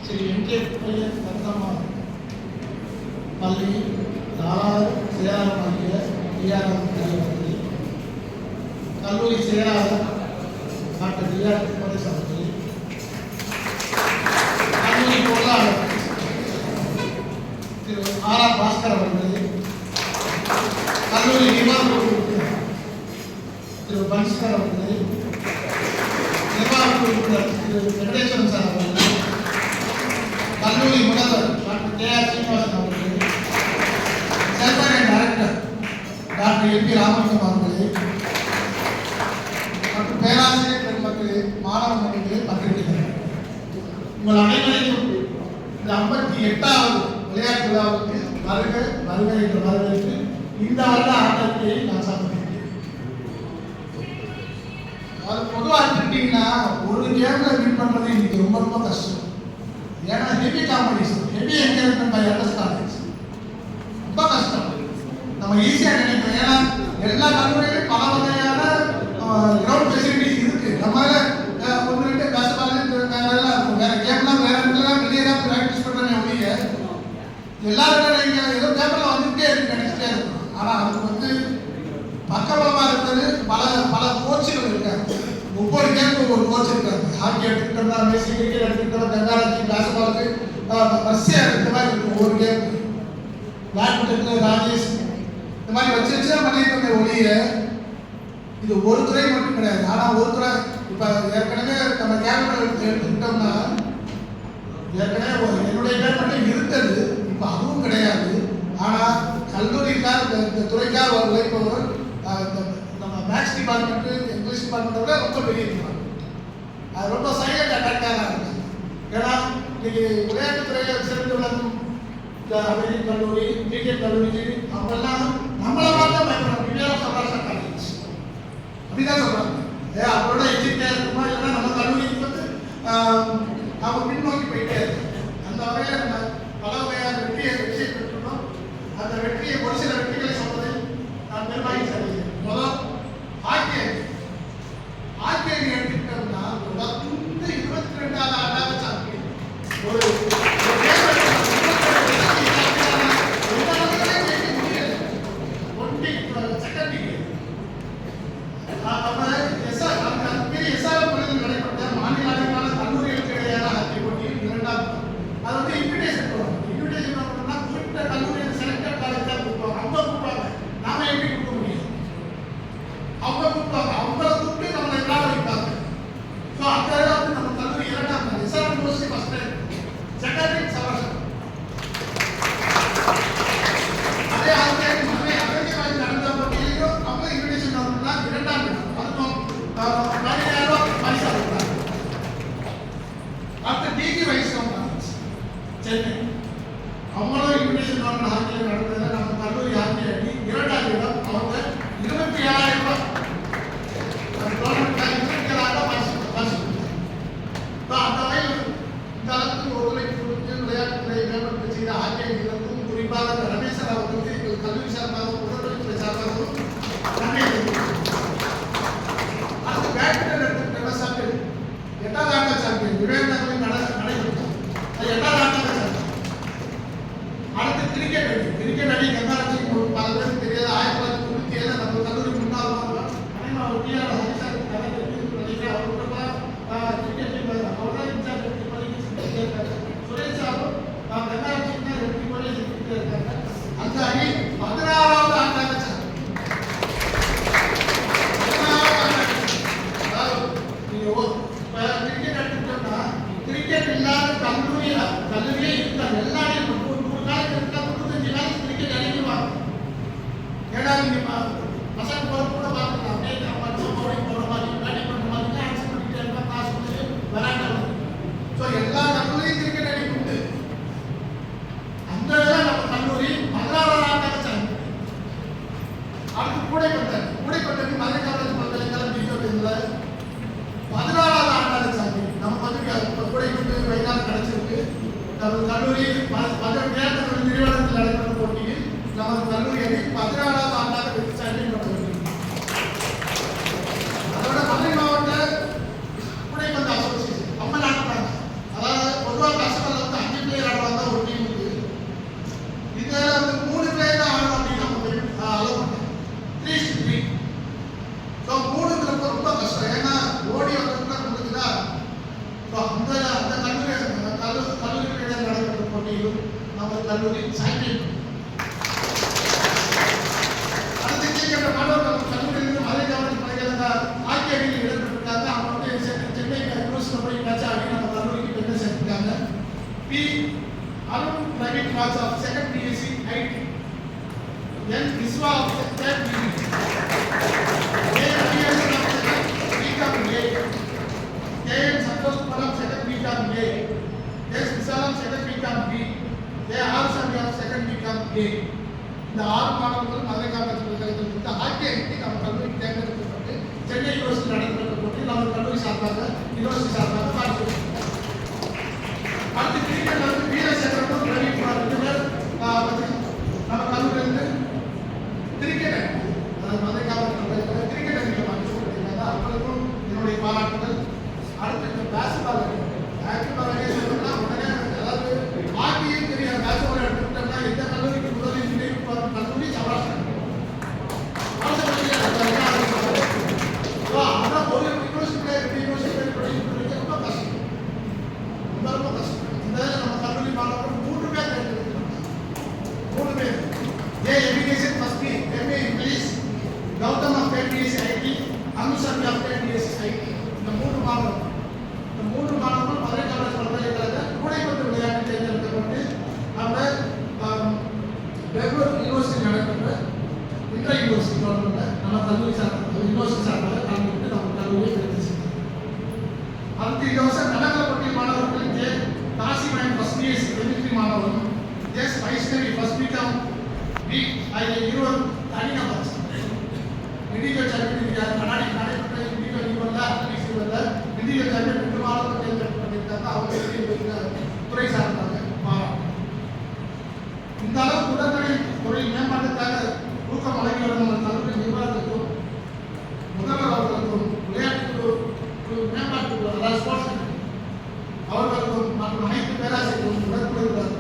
श्री वेंकटेश्वर रत्नम्मा पल्ली कல்லூரி செயலாளர் doctor TR Kumaresh அவர்களே, கல்லூரி பொருளாளர் திரு ஆர் பாஸ்கர் அவர்களே, கல்லூரி நிர்வாக உறுப்பினர் திரு பன்ஸ்கர் அவர்களே, நிர்வாக உறுப்பினர் திரு வெங்கடேஸ்வரன் சார் அவர்களே, கல்லூரி முதல்வர் டாக்டர் கே.ஆர். சீனிவாசன் அவர்களே, chairman and director doctor M P. Ramalingam அவர்களே, மற்றும் பேராசிரியர் பெருமக்களே, மாணவ மணிகளே, பத்திரிகைகளே, உங்கள் அனைவரையும் இந்த 58வது விளையாட்டு விழாவுக்கு வருக வருக என்று வரவேற்று இந்த வருட ஆட்டத்தை நான் சமர்ப்பிக்கிறேன். அது பொதுவாக எடுத்துக்கிட்டீங்கன்னா ஒரு கேம்ல வின் பண்றது இன்னைக்கு ரொம்ப ரொம்ப கஷ்டம். ஏன்னா heavy competition, heavy encouragement by others college ரொம்ப கஷ்டம். நம்ம ஈஸியா நினைக்கிறோம். ஏன்னா எல்லா கல்லூரியிலும் பல வகையான கிரவுண்ட் ஃபெசிலிட்டிஸ் இருக்கு. நம்மளால ஒன்று ரெண்டு பேசபால் வேற கேம்லாம் வேற இடத்துலாம் வெளியே தான் ப்ராக்டிஸ் பண்றேன்னு ஒழிய எல்லாரும் நீங்க ஏதோ பேப்பர்ல வந்துட்டே இருக்கு, நினைச்சிட்டே இருக்கும். ஆனா அதுக்கு பக்கபலமா இருக்கிறது பல கோச்சுகள் இருக்காங்க. ஒவ்வொரு கேமுக்கு ஒரு கோச் இருக்காங்க. ஹாக்கி எடுத்துக்கிட்டோம்னா மெஸ்ஸி, கிரிக்கெட் எடுத்துக்கிட்டோம், கங்காராஜி, பேசபாலுக்கு ரஷ்யா இந்த மாதிரி இருக்கும். ஒவ்வொரு கேமுக்கு பேட்மிண்டனுக்கு ராஜேஷ் இந்த மாதிரி வச்சு பண்ணியிருக்கோங்க ஒழிய இது ஒரு துறை மட்டும் கிடையாது. ஆனால் ஒரு துறை இப்போ ஏற்கனவே நம்ம கேரளா எடுத்துக்கிட்டோம்னா ஏற்கனவே என்னுடைய பேர் மட்டும் இருந்தது, இப்போ அதுவும் கிடையாது. ஆனால் கல்லூரிக்காக இந்த துறைக்காக உழைப்பவர் நம்ம மேக்ஸ் டிபார்ட்மெண்ட்டு, இங்கிலீஷ் டிபார்ட்மெண்ட்டை விட ரொம்ப பெரிய டிபார்ட்மெண்ட். அது ரொம்ப சைலண்ட் அட்டாக்காக இருக்குது. ஏன்னா இன்னைக்கு விளையாட்டுத்துறையில் சிறந்து விளங்கும் அமெரிக்கன் கல்லூரி, கிரிக்கெட் கல்லூரி அவங்கெல்லாம் நம்மளை பார்த்து பயன்படுறாங்க. இந்தியாவில் சபாஷா காலேஜ் அப்படிதான் சொல்றாங்க. அவரோட எஜிக்கா இருக்குமா இல்லைன்னா நம்ம கல்லூரிக்கு அவங்க பின்னோக்கி போயிட்டே இருக்கு. அந்த வகையில் நம்ம பல வகையான வெற்றியை பெற்றுள்ளோம். அந்த வெற்றியை ஒரு சில வெற்றிகளை சொல்வதை நான் பெருமாகி சொல்கிறேன். முதல் ஹாக்கி அணி எடுத்துக்கிட்டோம்னா 22வது ஆண்டாக சாம்பியன். ஒரு அவங்களும் இன்விடேஷன் ஹாக்கியில் நடந்ததில் நம்ம கல்லூரி ஹாக்கி அணி 2வது இடம். அவங்க 27,000 ரூபாய் அந்த வகையில் இந்த அளவுக்கு ஒத்துழைப்பு கொடுத்து விளையாட்டுத்துறை மேம்படுத்த செய்த ஹாக்கி அணிகளுக்கும் குறிப்பாக ரமேஸ்வர் அவர்களுக்கு எங்கள் கல்லூரி சார்பாகவும் உடல்நலத்துறை சார்பாகவும் நன்றி தெரிவிக்கிறேன். அடுத்து பேட்மிண்டன் எடுத்துக்கிட்ட சாம்பியன் 8வது ஆண்டு சாம்பியன் விவேகானந்தர் நடைபெற்றார். அது 8வது ஆண்டு சாம்பியன். அடுத்து கிரிக்கெட் அணி கங்காராஜி பல பேருக்கு தெரியாது. 1997 நம்ம கல்லூரி முன்னாள் அவர் டிஆர் ஹரிசார் கிரிக்கெட் டீம் அவர்தான் இன்சார்ஜ் சுரேஷ் சாரும் கங்காராஜி தான் 2 முறை இருக்காங்க. அந்த அணி 16வது ஆண்டாக கிரிக்கெட் எடுத்துட்டோம்னா கிரிக்கெட் இல்லாத கல்லூரியே இருக்காங்க. எல்லா பசங்க கூட பார்த்துக்கலாம். அப்படியே போடுற மாதிரி பேட்டிங் பண்ணுற மாதிரி ஆக்சன் பண்ணிட்டு இருப்பா, காசு கொடுத்து விளையாட்டு. ஸோ எல்லா கல்லூரியும் கிரிக்கெட் அணி உண்டு. அந்த நம்ம கல்லூரி 16வது ஆண்டாக சாங்க. அடுத்து கூடைப்பட்டது மதுரை காலேஜ் பல்கலைக்கழகம் டிஜோபியில் 14வது ஆண்டாக சாங்க. நம்ம கூடைப்பட்டு வைகால் கிடைச்சிருக்கு. நம்ம கல்லூரி நிறுவனத்தில் நடைபெற்ற போட்டியில் நமது கல்லூரி அணி 14வது ஆண்டாக சாம்பியன் பண்ண. அதோட மதுரை மாவட்ட கூடைப்பந்து அசோசியேஷன் அவங்க நடத்துறாங்க. அதாவது பொதுவாக கஷ்டப்பட கல்லூரி சாங்கியம். அடுத்து கீழ்கண்ட மாணவர்கள் நம்ம கல்லூரியிலிருந்து மதுரை கவர்மெண்ட் பல்கலைக்கழக ஹாக்கி அணியில் இடம்பெற்றிருக்காங்க. அவங்க வந்து சென்னை யூனிவர்சிட்டியில் போய் மேட்ச் ஆடி நம்ம கல்லூரிக்கு பெருமை சேர்த்திருக்காங்க. B Arun Praveen Raj of second BSc IT. N Viswa of third BSc. A Raviyarasan of second BCom A. K N Santhosh Kumar of second BCom A. S Visalam second BCom B. A R Sami of second BCom A. இந்த 6 மாணவர்கள் மதுரை காமராஜ் பல்கலைக்கழகத்தில் hockey அணிக்கு நம்ம கல்லூரிக்கு தேர்ந்தெடுக்கப்பட்டு Chennai university நடைபெற்ற போட்டி நம்ம கல்லூரி சார்பாக யூனிவர்சிட்டி சார்பாக பார்த்துருக்கோம். அடுத்து கிரிக்கெட் வந்து வீரசேகரனும் ரவிக்குமார் 2 பேர் நம்ம கல்லூரியிலிருந்து கிரிக்கெட் அதாவது மதுரை காமராஜ் பல்கலைக்கழக கிரிக்கெட் அணியில் பார்த்துருக்காங்க. அவங்களுக்கும் என்னுடைய பாராட்டுகள். அடுத்து இந்த பேஸ்பால் அணி சொல்லணும்னா உடனே அதாவது ஹாக்கியும் தெரியும் பேஸ்பால் எடுத்துக்கிட்டோம்னா எந்த கல்லூரிக்கு முதலில் நினைவு கல்லூரி சௌராஷ்டிரா. ஆனால் ஒரு யூனிவர்சிட்டியில் படிக்க ரொம்ப கஷ்டம், ரொம்ப கஷ்டம். இந்த நம்ம கல்லூரி மாணவர்கள் 3 பேர் தேர்ந்தெடுக்கிறாங்க. 3 பேர். A education first B MA English, Gautham of BSc IT, Anusarvi of BSc IT. இந்த 3 மாணவர்கள் மதுரை காமராஜ் பல்கலைக்கழக கூடைப்பந்து விளையாட்டு தேர்ந்தெடுக்கப்பட்டு நம்ம பெங்களூர் யூனிவர்சிட்டி நடைபெற்ற இன்டர் யூனிவர்சிட்டி டோர்னமெண்ட்ல நம்ம கல்லூரி சார்பாக யூனிவர்சிட்டி சார்பாக கலந்துக்கிட்டு நம்ம கல்லூரியை வெற்றி செய்தோம். அடுத்து இலவச நலநலப்பட்டி மாணவர்களுக்கு காசிமயன் ஃபர்ஸ்ட் பிஎஸ்சி கெமிஸ்ட்ரி மாணவரும் S Vaishnavi first BCom B ஆகிய 2 தனிநபர் இண்டிவிஜுவல் சாம்பியன் கண்ணாடி நடைபெற்ற இண்டிவிஜுவல் ஈவெண்ட்ல அட்லீஸ்ட் இண்டிவிஜுவல் சாம்பியன் 2 மாணவர்கள் தேர்ந்தெடுக்கப்பட்டிருக்காங்க. அவங்க துறை சார்பாக பாராட்டு. இந்த அளவு உடனடி துறையில் மேம்பாட்டுக்காக ஊக்கம் வழங்கி வரும் நம்ம கல்லூரி நிர்வாகத்துக்கும் முதல்வர் அவர்களுக்கும் விளையாட்டு மேம்பாட்டு அதாவது ஸ்போர்ட்ஸ் அவர்களுக்கும் மற்றும் அனைத்து பேராசிரியர்களும் உடற்குழுவினர்